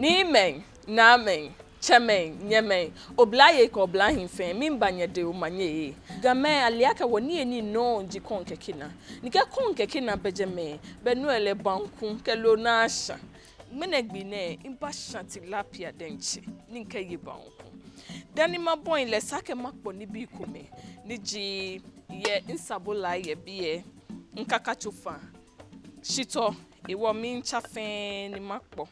Ni men, na men, chemen, nyemen, oblaye ko oblahin fen, mimbanye de umanye. Game aliaka woni eni no nji konke kina. Nike konke kina bejeme, benuele banku, ke lonasha. Menegbine, imba tilapia denche, ninke yi banku. Dani maboin le sake makpo ni bi kume, niji ye insabola ye biye, nkaka chufa, shito, iwo mincha fen ni makpo.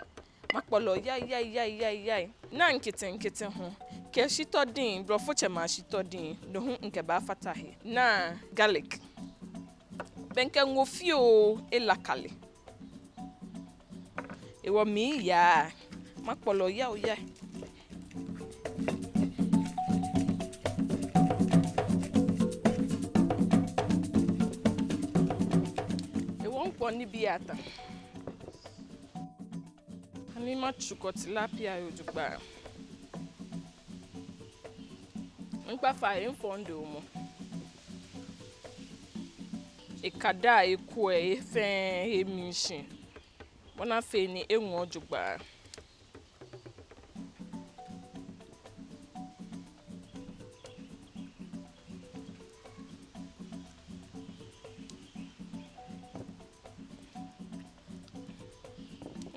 Makpolo yai na nkite ho ke shito din brofo chema shito din no hu nke ba fatahe na garlic benke ngofio elakale ewo mi ya makpolo ya ewo npo ni biata Ani machuko tilapia yojugba. Npa fa infondo mo. Ekada eku efen emishin. Bona fe ni enwo ojugba.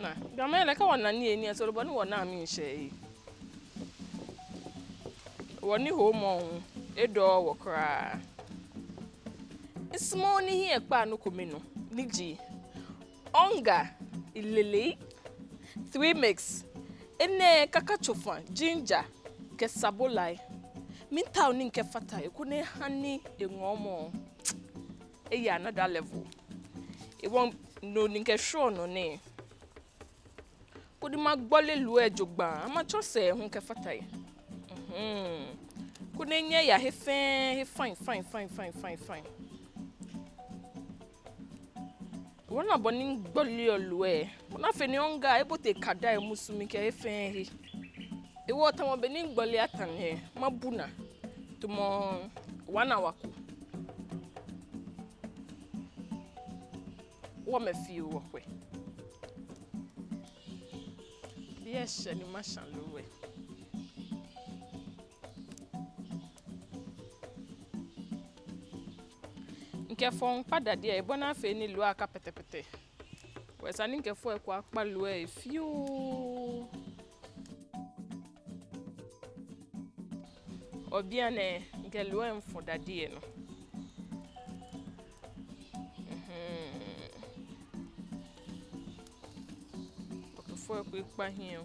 Na gamele ka wana ni eni so bo ni wona mi nse woni ho mo edo wo kra ismo ni hi ekpa no komino niji onga ilele 3 mix ene kaka chofa ginger ke sabolai minta oni nke fata eku ne hani enwomo eya another level e won no ni nke sure no ne Kodi magbole lu ejogba ama chose hun ke fatai Kodi nye ya he fine Wona boni gbole olu e wona fe ni onga ebo te kada e musumi ke he he e wo ta mo be ni gbole atan he mabuna to mo 1 hour ko wo me fi wo kwe Yes, ni mashan lowe. Nke fon pada dia e bona fe ni lo aka petepete. Wesa ni nke fo e kwa akpa lo e fiu. Obia ne nke lo e mfo dadie no. Fo ko ipa hie ho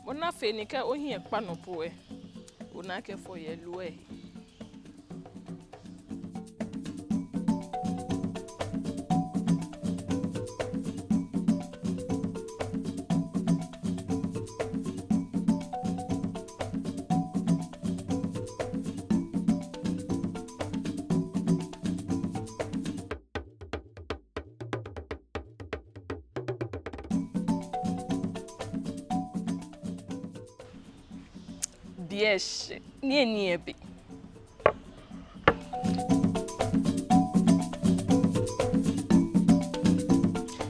bona fe ni ka ohie pa no po e ona ke fo ye lo e Yes, ni ebe.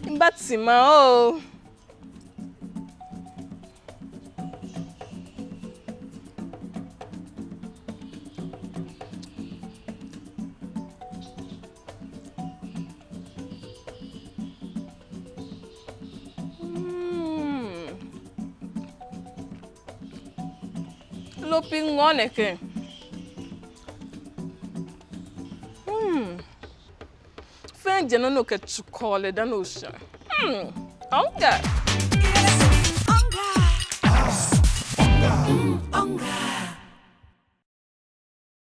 Imbatsima o. Loping ngone ke. Fen jeno no ke chukole da no sha. Onga.